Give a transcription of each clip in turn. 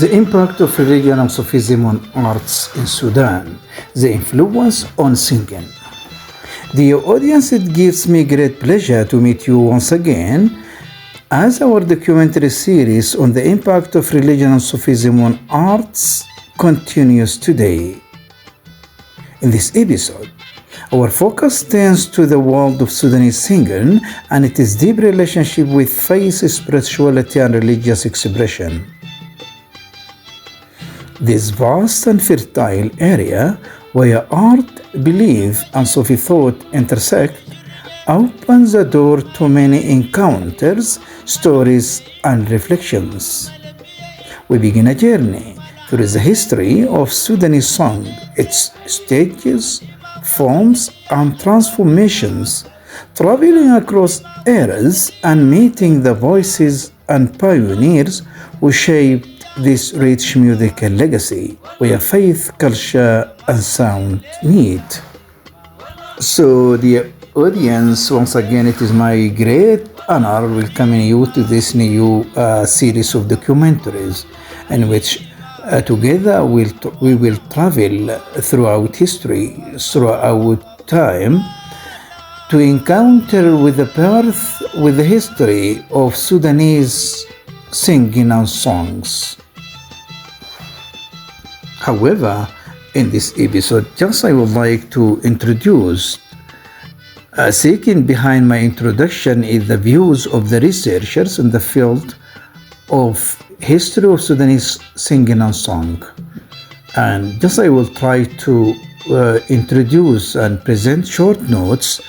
The impact of religion and Sufism on arts in Sudan, the influence on singing. Dear audience, it gives me great pleasure to meet you once again as our documentary series on the impact of religion and Sufism on arts continues today. In this episode, our focus turns to the world of Sudanese singing and its deep relationship with faith, spirituality, and religious expression. This vast and fertile area where art, belief, and Sufi thought intersect opens the door to many encounters, stories, and reflections. We begin a journey through the history of Sudanese song, its stages, forms, and transformations, traveling across eras and meeting the voices and pioneers who shaped this rich musical legacy, where faith, culture, and sound meet. So, dear audience, once again, it is my great honor welcoming you to this new series of documentaries in which together we will travel throughout history, throughout time, to encounter with the birth, with the history of Sudanese singing and songs. However, in this episode, just I would like to introduce, seeking behind my introduction is the views of the researchers in the field of history of Sudanese singing and song. And just I will try to introduce and present short notes,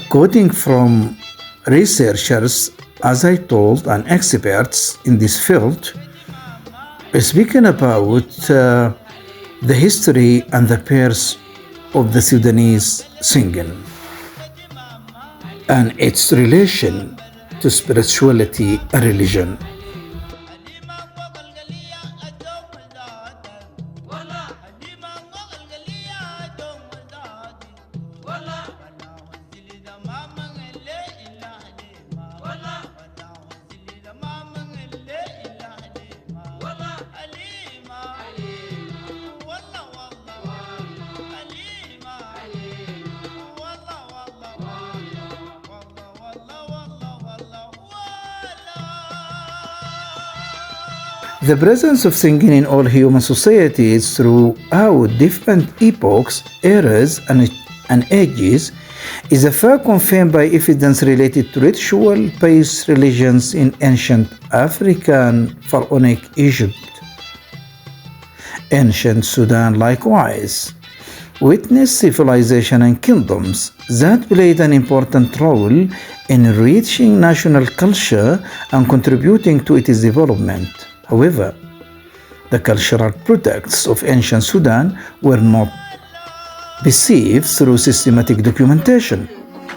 quoting from researchers, as I told, and experts in this field, speaking about the history and the birth of the Sudanese singing and its relation to spirituality and religion. The presence of singing in all human societies throughout different epochs, eras, and ages is a fact confirmed by evidence related to ritual-based religions in ancient Africa and pharaonic Egypt. Ancient Sudan likewise witnessed civilization and kingdoms that played an important role in enriching national culture and contributing to its development. However, the cultural products of ancient Sudan were not perceived through systematic documentation,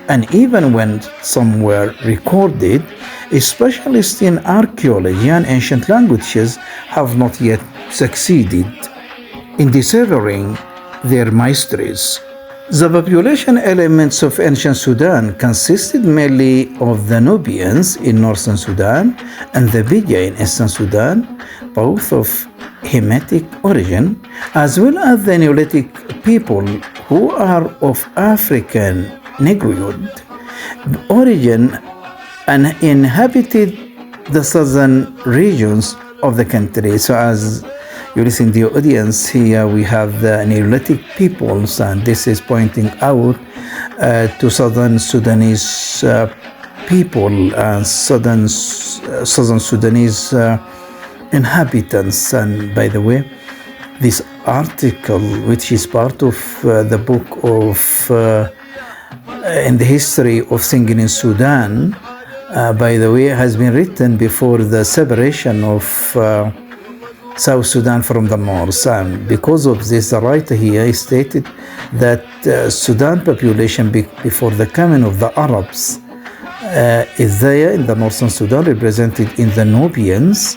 and even when some were recorded, specialists in archaeology and ancient languages have not yet succeeded in deciphering their mysteries. The population elements of ancient Sudan consisted mainly of the Nubians in northern Sudan and the Beja in eastern Sudan, both of Hamitic origin, as well as the Neolithic people who are of African Negroid origin and inhabited the southern regions of the country. So as you listen to the audience, here we have the Neolithic peoples, and this is pointing out to southern Sudanese people and southern Sudanese inhabitants. And by the way, this article, which is part of the book of in the history of singing in Sudan, by the way, has been written before the separation of South Sudan from the north, and because of this, the writer here stated that Sudan population before the coming of the Arabs is there in the northern Sudan, represented in the Nubians,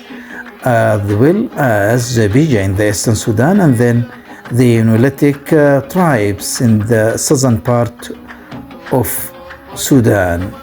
as well as the Beja in the eastern Sudan, and then the Neolithic tribes in the southern part of Sudan.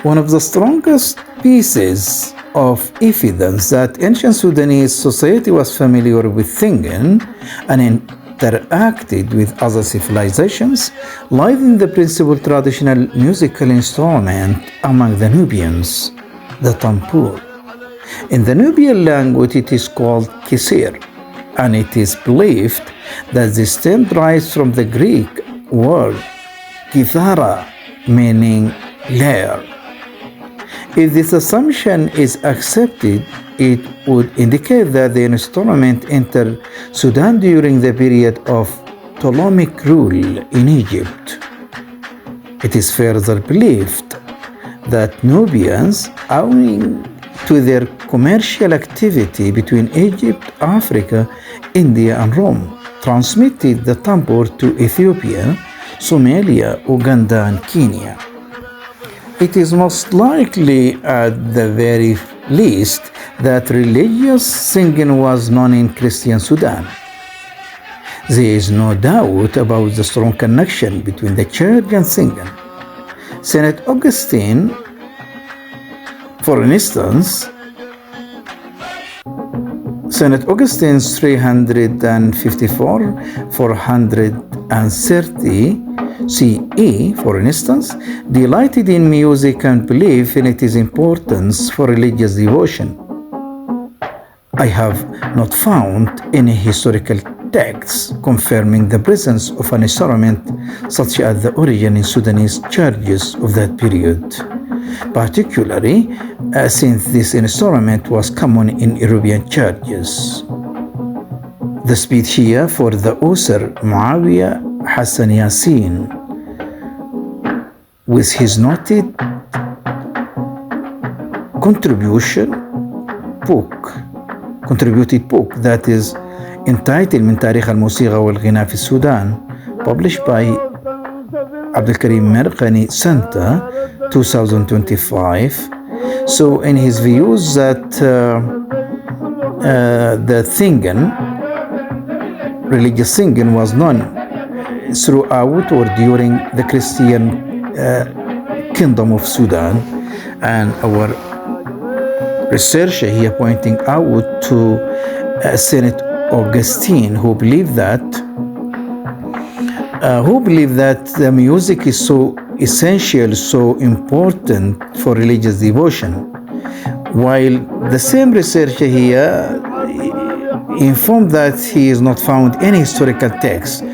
One of the strongest pieces of evidence that ancient Sudanese society was familiar with singing and interacted with other civilizations lies in the principal traditional musical instrument among the Nubians, the tambour. In the Nubian language, it is called kisir, and it is believed that this term derives from the Greek word kithara, meaning lyre. If this assumption is accepted, it would indicate that the instrument entered Sudan during the period of Ptolemaic rule in Egypt. It is further believed that Nubians, owing to their commercial activity between Egypt, Africa, India, and Rome, transmitted the tambour to Ethiopia, Somalia, Uganda, and Kenya. It is most likely, at the very least, that religious singing was known in Christian Sudan. There is no doubt about the strong connection between the church and singing. St. Augustine, for instance, St. Augustine's 354-430 CE, for instance, delighted in music and believed in its importance for religious devotion. I have not found any historical texts confirming the presence of an instrument such as the origin in Sudanese churches of that period, particularly since this instrument was common in European churches. The speech here for the author Muawiyah Hassan Yassin, with his noted contributed book that is entitled من تاريخ الموسيقى والغناء في السودان, published by Abdulkarim Merqani Center, 2025. So in his views that the singing, religious singing, was known throughout or during the Christian kingdom of Sudan, and our researcher here pointing out to St. Augustine, who believed that the music is so essential, so important for religious devotion, while the same researcher here informed that he has not found any historical text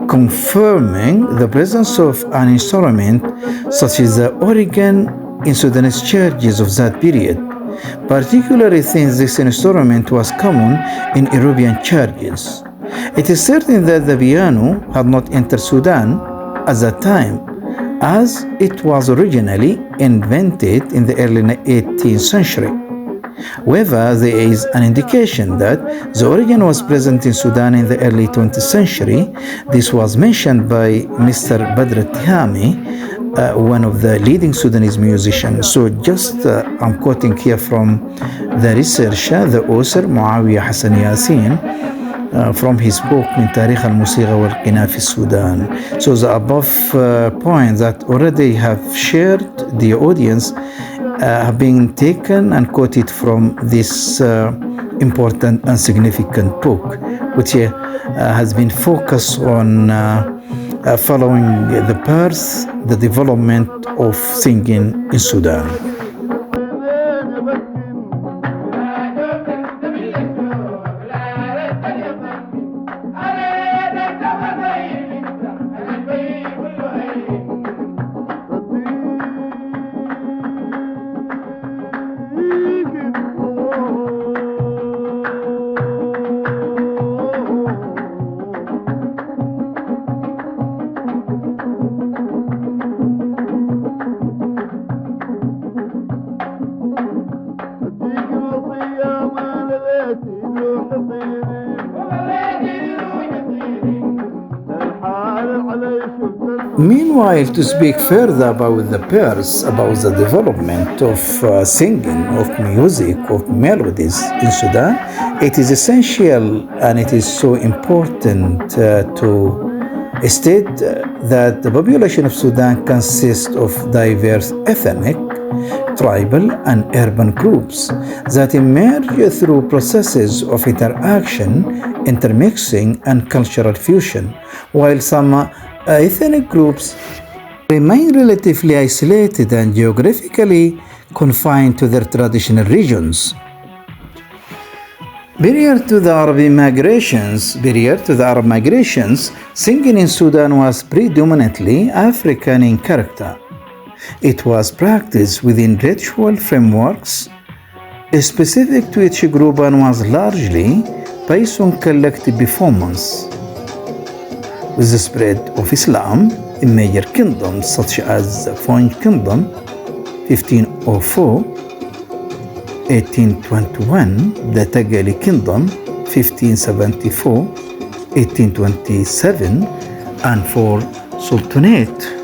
confirming the presence of an instrument such as the organ in Sudanese churches of that period, particularly since this instrument was common in European churches. It is certain that the piano had not entered Sudan at that time, as it was originally invented in the early 18th century. However, there is an indication that the organ was present in Sudan in the early 20th century. This was mentioned by Mr. Badr Tihami, one of the leading Sudanese musicians. So just I'm quoting here from the researcher, the author Muawiyah Hassan Yassin, from his book من تاريخ الموسيقى والغناء في السودان. So the above points that already have shared the audience have been taken and quoted from this important and significant book, which has been focused on following the birth, the development of singing in Sudan. Meanwhile, to speak further about the birth, about the development of singing, of music, of melodies in Sudan, it is essential and it is so important to state that the population of Sudan consists of diverse ethnic tribal and urban groups that emerge through processes of interaction, intermixing, and cultural fusion, while some ethnic groups remain relatively isolated and geographically confined to their traditional regions. Prior to the Arab migrations, singing in Sudan was predominantly African in character. It was practiced within ritual frameworks specific to each group and was largely based on collective performance. With the spread of Islam in major kingdoms such as the Fon Kingdom, 1504, 1821, the Tagali Kingdom, 1574, 1827, and for Sultanate,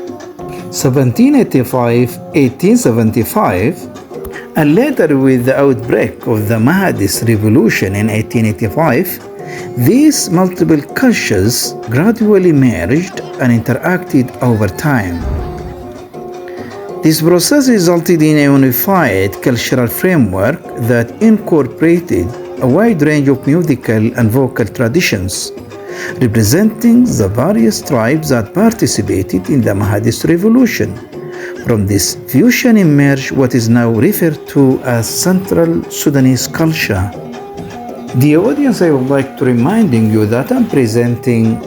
1785-1875, and later with the outbreak of the Mahdist Revolution in 1885, these multiple cultures gradually merged and interacted over time. This process resulted in a unified cultural framework that incorporated a wide range of musical and vocal traditions, representing the various tribes that participated in the Mahdist Revolution. From this fusion emerged what is now referred to as Central Sudanese culture. The audience, I would like to reminding you that I'm presenting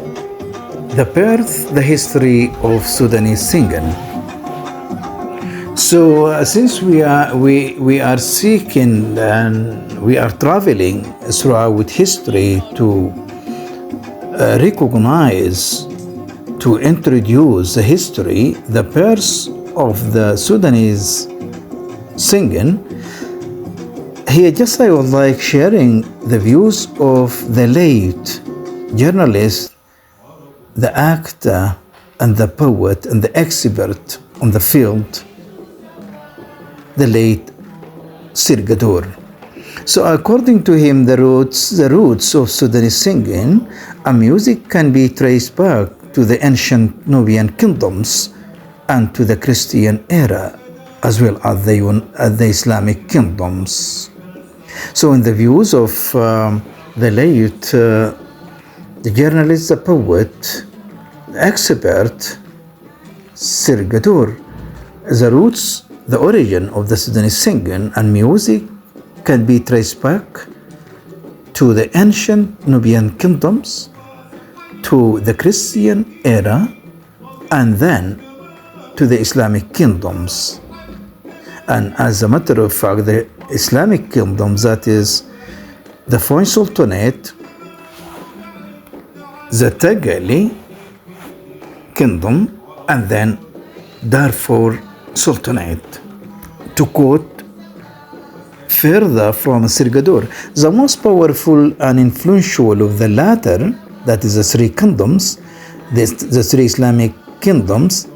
the birth, the history of Sudanese singing. So since we are seeking and we are traveling throughout history to recognize, to introduce the history, the birth of the Sudanese singing, here just I would like sharing the views of the late journalist, the actor, and the poet and the expert on the field, the late Sirgadur. So according to him, the roots of Sudanese singing and music can be traced back to the ancient Nubian kingdoms and to the Christian era, as well as the Islamic kingdoms. So in the views of the late the journalist, the poet, the expert, Sirgadur, the origin of the Sudanese singing and music can be traced back to the ancient Nubian kingdoms, to the Christian era, and then to the Islamic kingdoms. And as a matter of fact, the Islamic kingdoms, that is the Fon Sultanate, the Tagali Kingdom, and then Darfur Sultanate. To quote further from Sirgadur, the most powerful and influential of the latter, that is the three kingdoms, the three Islamic kingdoms,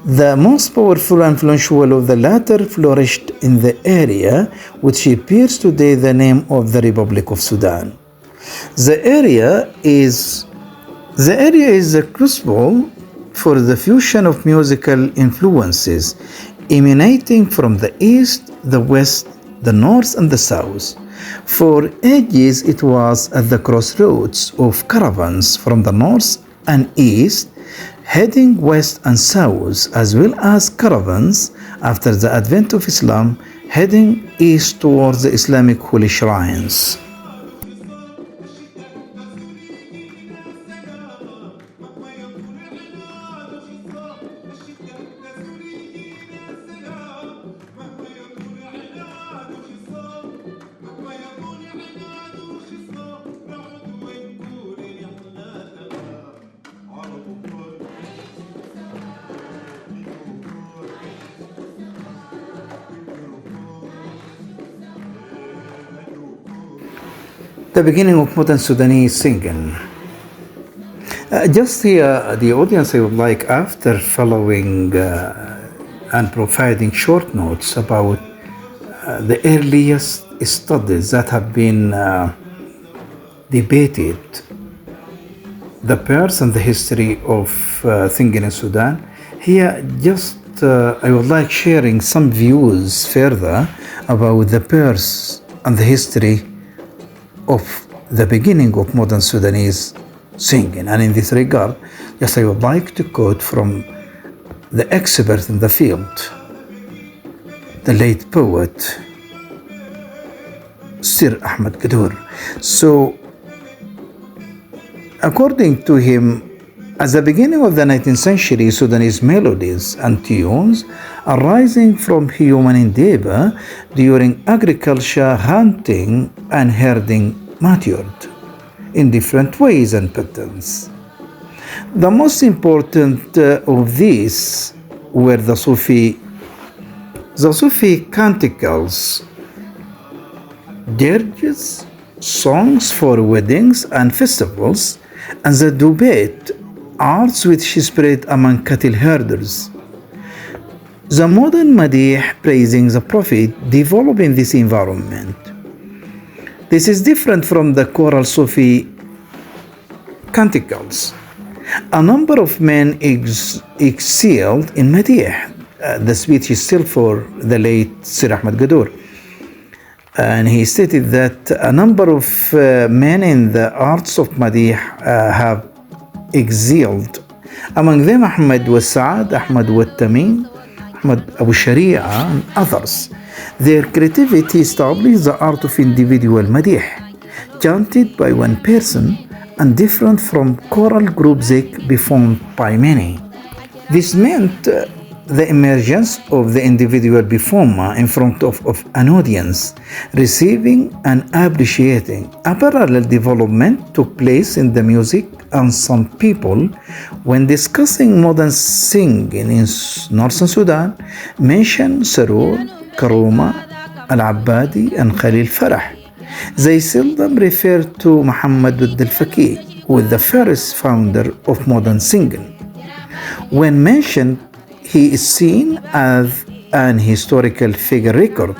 the most powerful and influential of the latter flourished in the area which bears today the name of the Republic of Sudan. The area is the crucible for the fusion of musical influences emanating from the east, the west, the north, and the south. For ages, it was at the crossroads of caravans from the north and east, heading west and south, as well as caravans after the advent of Islam, heading east towards the Islamic holy shrines. The beginning of modern Sudanese singing. Just here, the audience, I would like, after following and providing short notes about the earliest studies that have been debated, the birth and the history of singing in Sudan, here just I would like sharing some views further about the birth and the history of the beginning of modern Sudanese singing. And in this regard, yes, I would like to quote from the expert in the field, the late poet Sir Ahmed Gadour. So, according to him, at the beginning of the 19th century, Sudanese melodies and tunes arising from human endeavor during agriculture, hunting, and herding matured in different ways and patterns. The most important of these were the Sufi canticles, dirges, songs for weddings and festivals, and the duet, arts which spread among cattle herders. The modern madih, praising the Prophet, developed in this environment. This is different from the choral Sufi canticles. A number of men excelled in madih. The speech is still for the late Sir Ahmed Gadour. And he stated that a number of men in the arts of madih have excelled. Among them Ahmed wa Saad, Ahmed wa Tamim, Ahmed Abu Sharia, and others. Their creativity established the art of individual madih, chanted by one person and different from choral group zik performed by many. This meant the emergence of the individual performer in front of an audience, receiving and appreciating. A parallel development took place in the music, and some people, when discussing modern singing in northern Sudan, mention Sarur, Karuma, Al-Abbadi, and Khalil Farah. They seldom refer to Muhammad al-Faqih, who is the first founder of modern singing. When mentioned, he is seen as an historical figure record,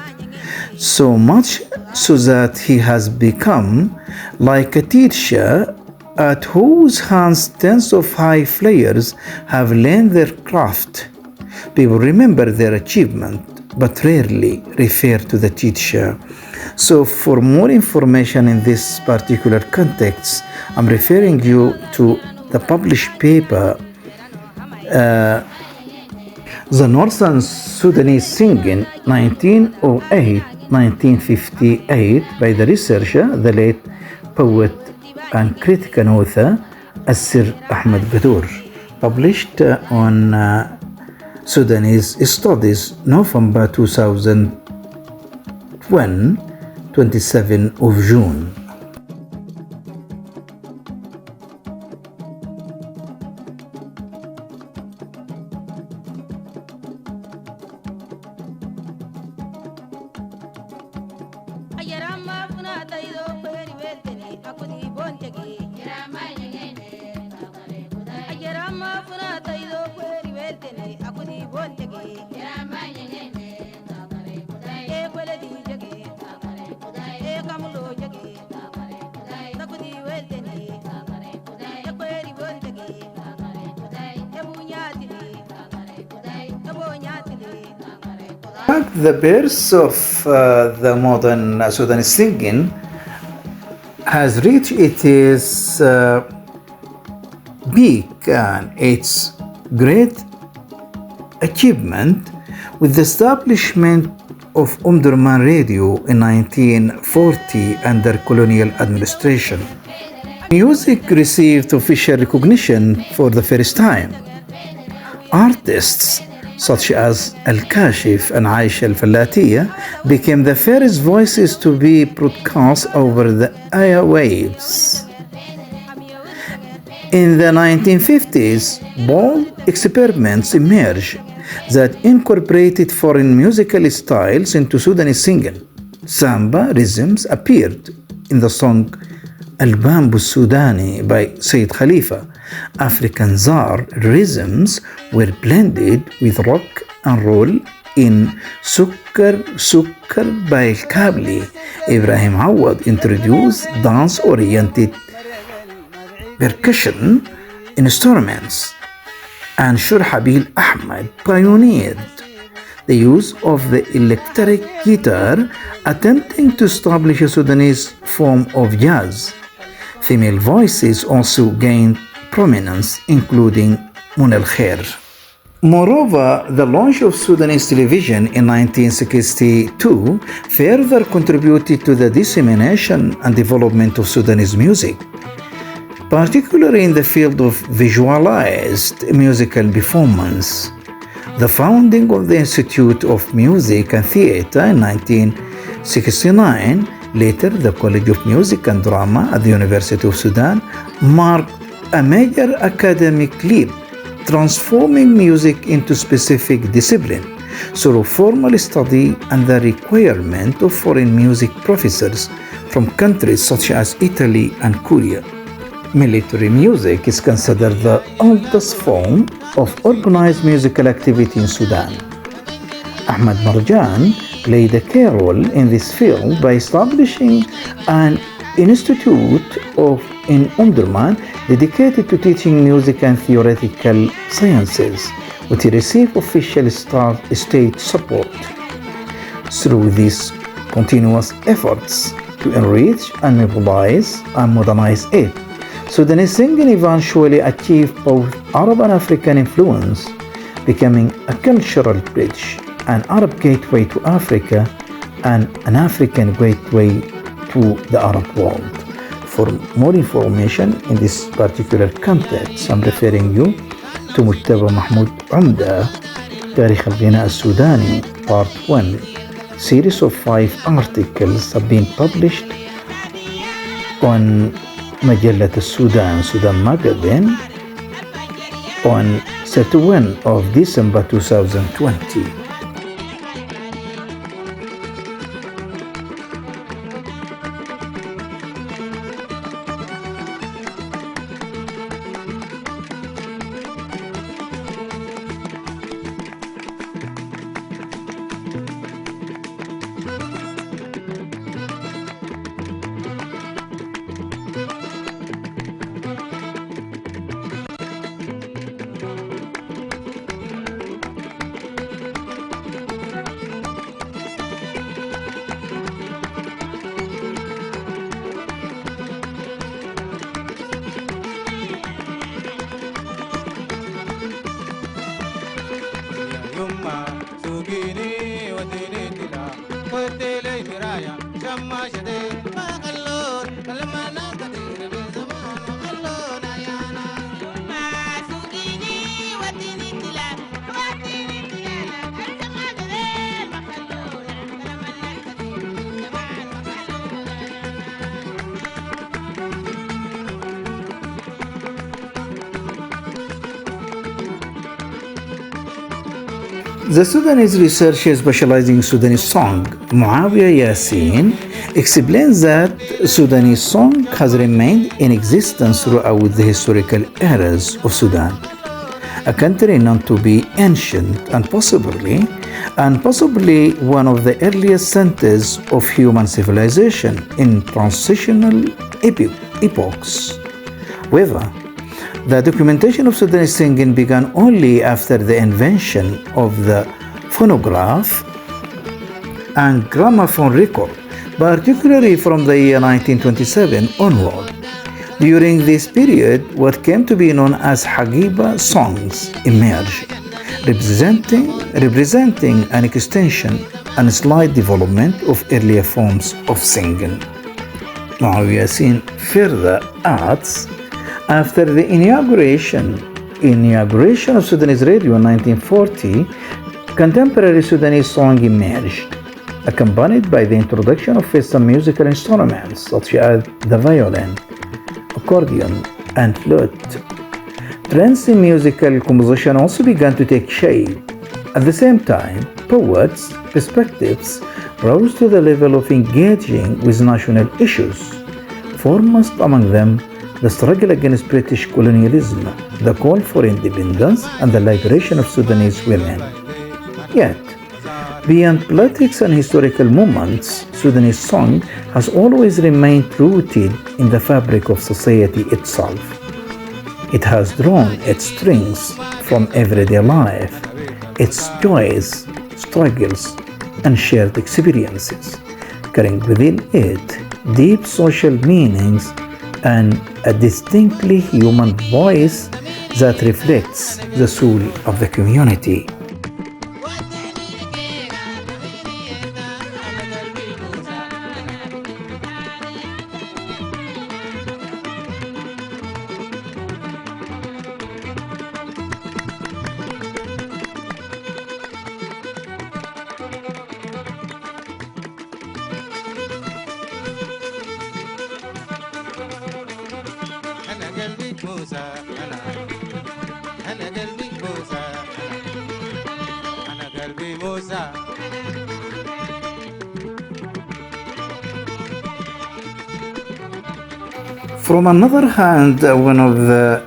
so much so that he has become like a teacher at whose hands tens of high flyers have learned their craft. People remember their achievement, but rarely refer to the teacher. So for more information in this particular context, I'm referring you to the published paper, The Northern Sudanese Singing, 1908-1958, by the researcher, the late poet and critic and author, Sir Ahmed Gadour, published on Sudanese Studies, November 2001, 27 of June. The birth of the modern Sudanese singing has reached its peak and its great achievement with the establishment of Omdurman Radio in 1940 under colonial administration. Music received official recognition for the first time. Artists such as Al-Kashif and Aisha Al-Falatiya became the first voices to be broadcast over the airwaves. In the 1950s, bold experiments emerged that incorporated foreign musical styles into Sudanese singing. Samba rhythms appeared in the song Al-Bambu Sudani by Sayyid Khalifa. African Zar rhythms were blended with rock and roll in Sukkar Sukkar by Kabli. Ibrahim Awad introduced dance-oriented percussion instruments. and Shurhabil Ahmed pioneered the use of the electric guitar, attempting to establish a Sudanese form of jazz. Female voices also gained prominence, including Munal Khair. Moreover, the launch of Sudanese television in 1962 further contributed to the dissemination and development of Sudanese music, particularly in the field of visualized musical performance. The founding of the Institute of Music and Theatre in 1969, later the College of Music and Drama at the University of Sudan, marked a major academic leap, transforming music into specific discipline through formal study and the requirement of foreign music professors from countries such as Italy and Korea. Military music is considered the oldest form of organized musical activity in Sudan. Ahmad Marjan played a key role in this field by establishing an institute in Omdurman dedicated to teaching music and theoretical sciences, which received official state support. Through these continuous efforts to enrich and mobilize and modernize it, Sudanese singing eventually achieved both Arab and African influence, becoming a cultural bridge, an Arab gateway to Africa, and an African gateway to the Arab world. For more information in this particular context, I'm referring you to Mujtaba Mahmoud Umda, Tarikh al-Ghina al-Sudani, Part 1. Series of 5 articles have been published on مجلة السودان Sudan Magazine on 31 of December 2020. The Sudanese researcher specializing in Sudanese song, Muawiyah Yassin, explains that Sudanese song has remained in existence throughout the historical eras of Sudan, a country known to be ancient and possibly one of the earliest centers of human civilization in transitional epochs. However, the documentation of Sudanese singing began only after the invention of the phonograph and gramophone record, particularly from the year 1927 onward. During this period, what came to be known as Hagiba songs emerged, representing an extension and slight development of earlier forms of singing. Muawiyah Yassin further adds, after the inauguration of Sudanese radio in 1940, contemporary Sudanese song emerged, accompanied by the introduction of Western musical instruments such as the violin, accordion, and flute. Trends in musical composition also began to take shape. At the same time, poets' perspectives rose to the level of engaging with national issues, foremost among them the struggle against British colonialism, the call for independence, and the liberation of Sudanese women. Yet, beyond politics and historical moments, Sudanese song has always remained rooted in the fabric of society itself. It has drawn its strengths from everyday life, its joys, struggles, and shared experiences, carrying within it deep social meanings and a distinctly human voice that reflects the soul of the community. From another hand, one of the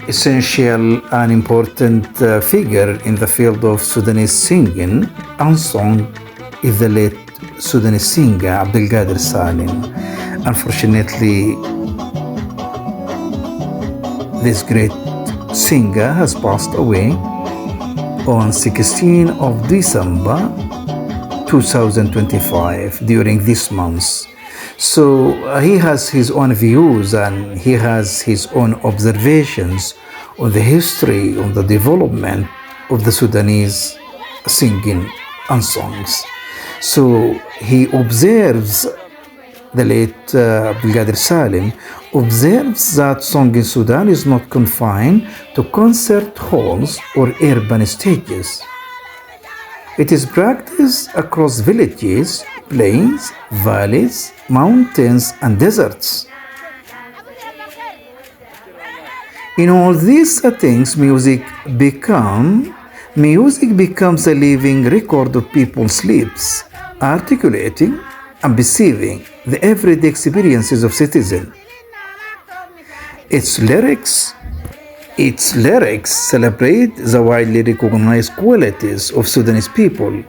essential and important figure in the field of Sudanese singing and song is the late Sudanese singer Abdelkader Salim. Unfortunately, this great singer has passed away on 16th of December 2025 during this month. So he has his own views and he has his own observations on the history, on the development of the Sudanese singing and songs. So he observes, the late Abdelkader Salim observes that song in Sudan is not confined to concert halls or urban stages. It is practiced across villages, plains, valleys, mountains, and deserts. In all these settings, music becomes a living record of people's lives, articulating and perceiving the everyday experiences of citizens. Its lyrics celebrate the widely recognized qualities of Sudanese people: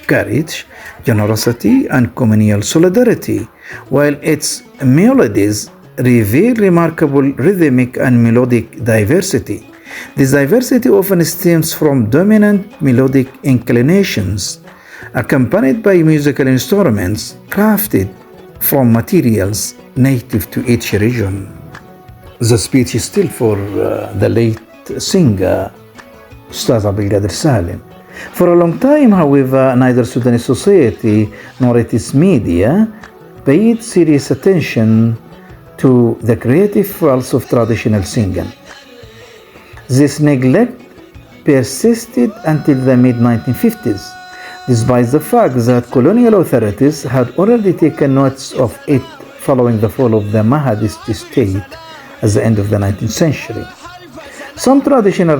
courage, generosity, and communal solidarity, while its melodies reveal remarkable rhythmic and melodic diversity. This diversity often stems from dominant melodic inclinations, accompanied by musical instruments crafted from materials native to each region. The speech is still for the late singer Ustaz Abdelkader Salim. For a long time, however, neither Sudanese society nor its media paid serious attention to the creative pulse of traditional singing. This neglect persisted until the mid-1950s, despite the fact that colonial authorities had already taken notice of it following the fall of the Mahadist state at the end of the 19th century. Some traditional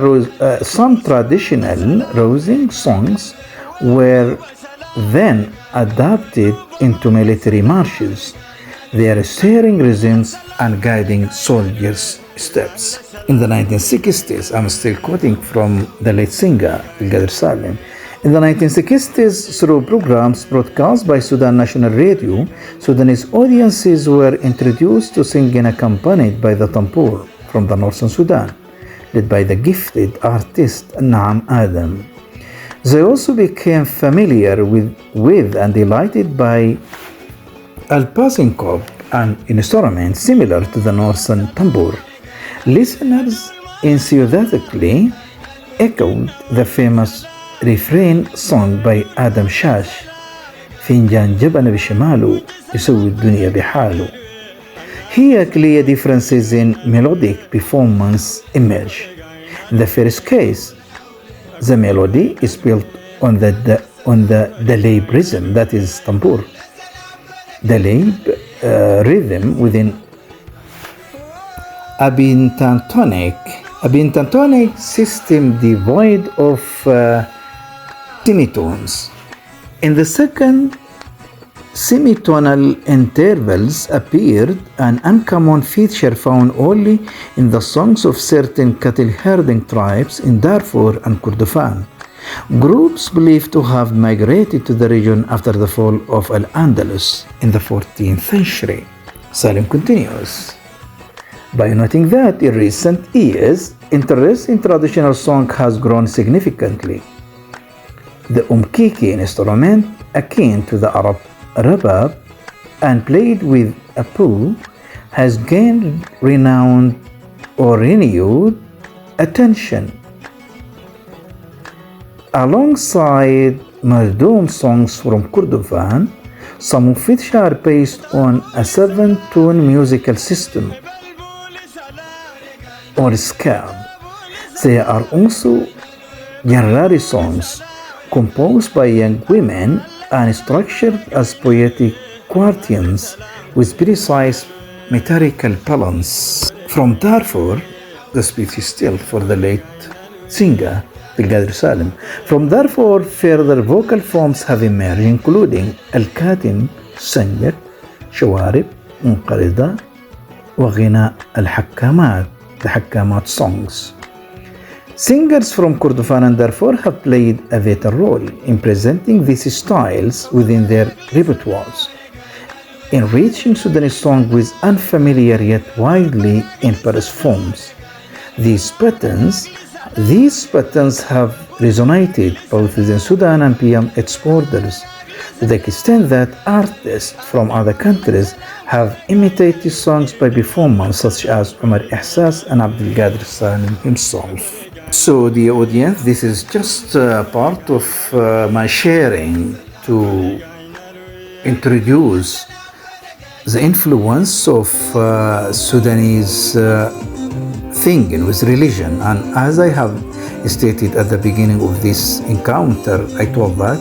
rousing songs were then adapted into military marches, their stirring rhythms and guiding soldiers' steps. In the 1960s, I'm still quoting from the late singer Abdelkader Salim. In the 1960s, through programs broadcast by Sudan National Radio, Sudanese audiences were introduced to singing accompanied by the tambour from the northern Sudan, led by the gifted artist Naam Adam. They also became familiar with and delighted by Al-Pazinkov, an instrument similar to the northern tambour. Listeners enthusiastically echoed the famous refrain sung by Adam Shash: فنجان جبن بشماله يسوي الدنيا بحاله. Here clear differences in melodic performance emerge. In the first case, the melody is built on the delay rhythm, that is tambour. Delay rhythm within a pentatonic system devoid of semitones. In the second, semitonal intervals appeared, an uncommon feature found only in the songs of certain cattle herding tribes in Darfur and Kordofan, groups believed to have migrated to the region after the fall of Al-Andalus in the 14th century. Salim continues: by noting that in recent years, interest in traditional song has grown significantly. The umkiki instrument, akin to the Arab rabab and played with a poo, has gained renowned or renewed attention. Alongside Mazdoum songs from Kordofan, some of which are based on a 7-tone musical system or scale. There are also Jarrari songs composed by young women and structured as poetic quatrains with precise metrical balance. From Darfur, the speech is still for the late singer Abdelkader Salim. From Darfur, further vocal forms have emerged, including Al-Katim, Sanjak, Shawarib, Munqarida, وغناء الحكامات, the Hakkamat songs. Singers from Kordofan and Darfur have played a vital role in presenting these styles within their repertoires, enriching Sudanese song with unfamiliar yet widely empressed forms. These patterns have resonated both within Sudan and beyond its borders, to the extent that artists from other countries have imitated songs by performers such as Omar Ihsas and Abdelkader Salim himself. So, dear audience, this is just part of my sharing to introduce the influence of Sudanese singing with religion. And as I have stated at the beginning of this encounter, I told that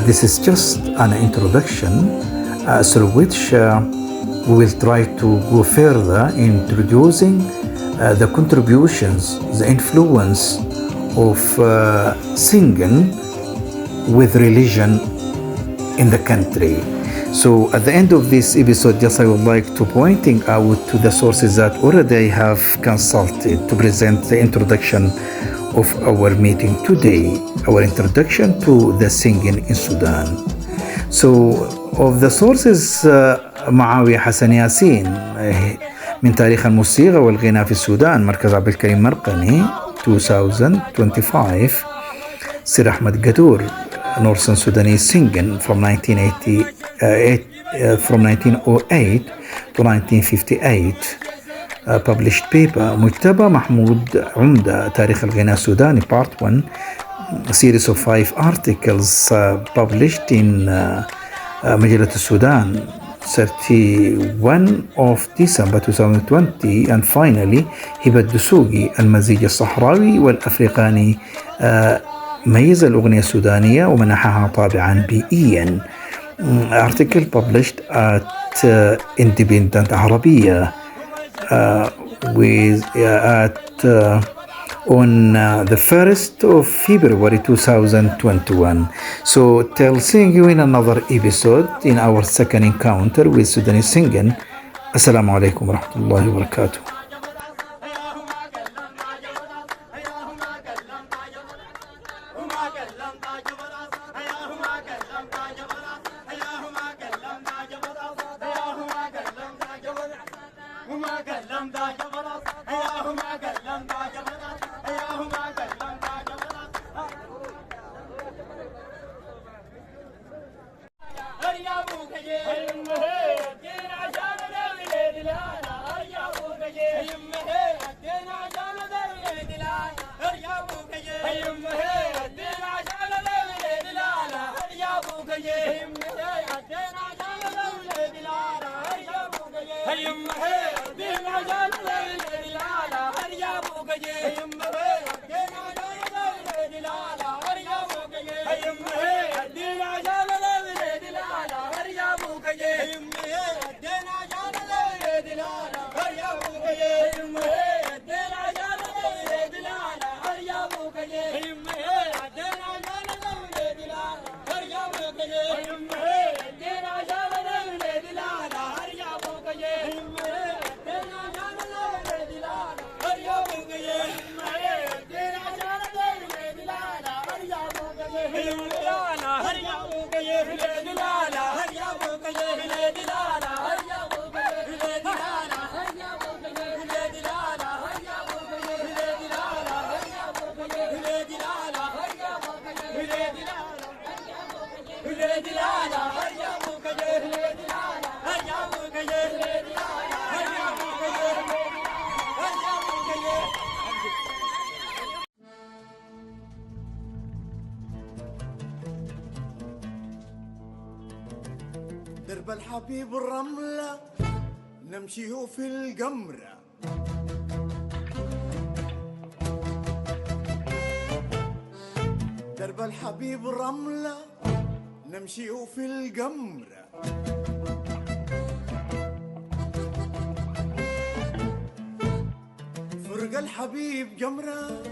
this is just an introduction through which we will try to go further in introducing the contributions, the influence of singing with religion in the country. So at the end of this episode, just I would like to pointing out to the sources that already I have consulted to present the introduction of our meeting today, our introduction to the singing in Sudan. So of the sources, معاوية حسن ياسين من تاريخ الموسيقى والغناء في السودان، مركز عبد الكريم مرقني 2025. سير أحمد قدور Northern Sudanese Singing from 1908 to 1958. Published paper مجتبى محمود عمدة تاريخ الغناء السوداني Part 1, a series of 5 articles published in مجلة السودان 31 of December 2020. And finally هبة الدسوقي المزيج الصحراوي والأفريقاني ميز الأغنية السودانية ومنحها طابعا بيئيا. Article published at Independent Arabiya on the 1st of February 2021. So till seeing you in another episode in our second encounter with Sudanese Singing. Assalamu alaikum wa rahmatullahi wa barakatuh. Dilala, درب الحبيب الرملة نمشيه في القمرة، درب الحبيب الرملة نمشيه في القمرة، فرق الحبيب جمرة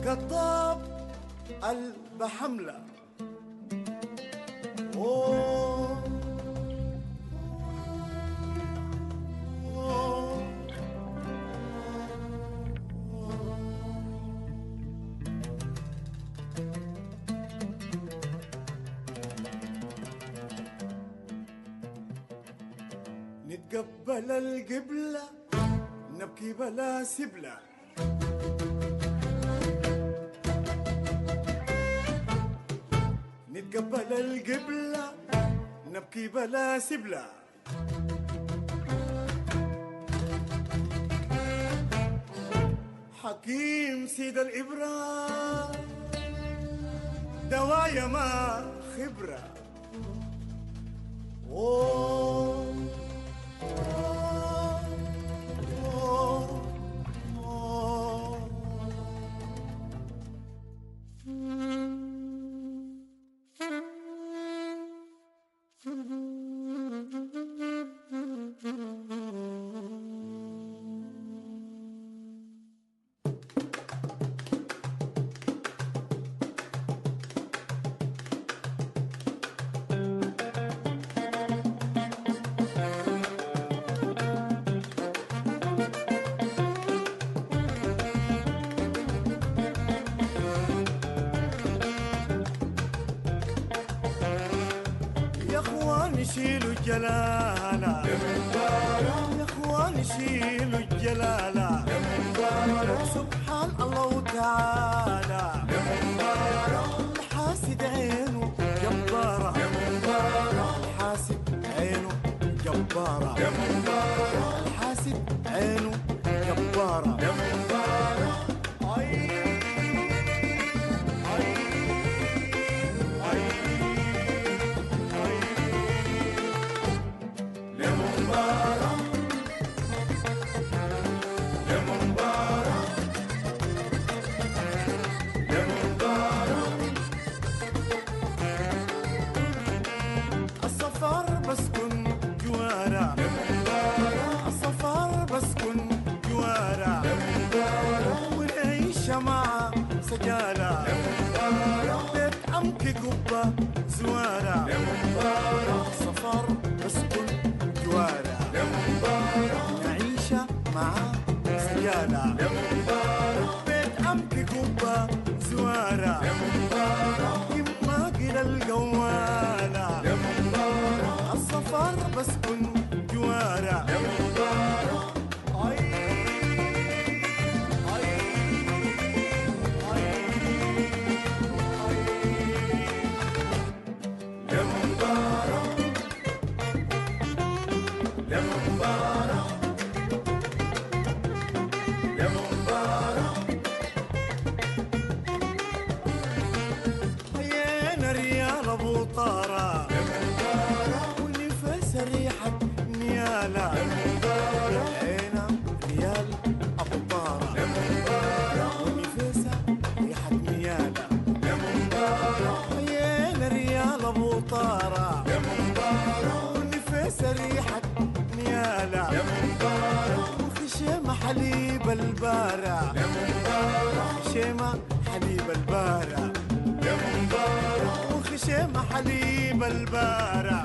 قطاب قلب حملة. أوه أوه نتقبل القبلة نبكي بلا سبلة، نتقبل القبلة نبكي بلا سبلة، حكيم سيد الإبرة دوايا ما خبرة. أوه أوه أوه شيلوا الجلالة يا اخوان شيلوا الجلالة سبحان الله وتعالى الحاسد عينه جبارة الحاسد عينه جبارة الحاسد عينه جبارة الصفار بسكن جوارا الصفار بسكن جوارا والعيشة مع سجالة بيت عمك قبة زوارا الصفار بسكن جوارا نعيشة مع سجالة بيت عمك قبة زوارا يما قل القوالة الصفار بسكن جوارا هينا ريال ابو طارة ونفس ريحة نيالة هينا ريال ابو طارة ونفس ريحة نيالة هينا ريال ابو طارة ونفس ريحة نيالة وخشمة حليب البارة خشمة حليب البارة وخشمة حليب البارة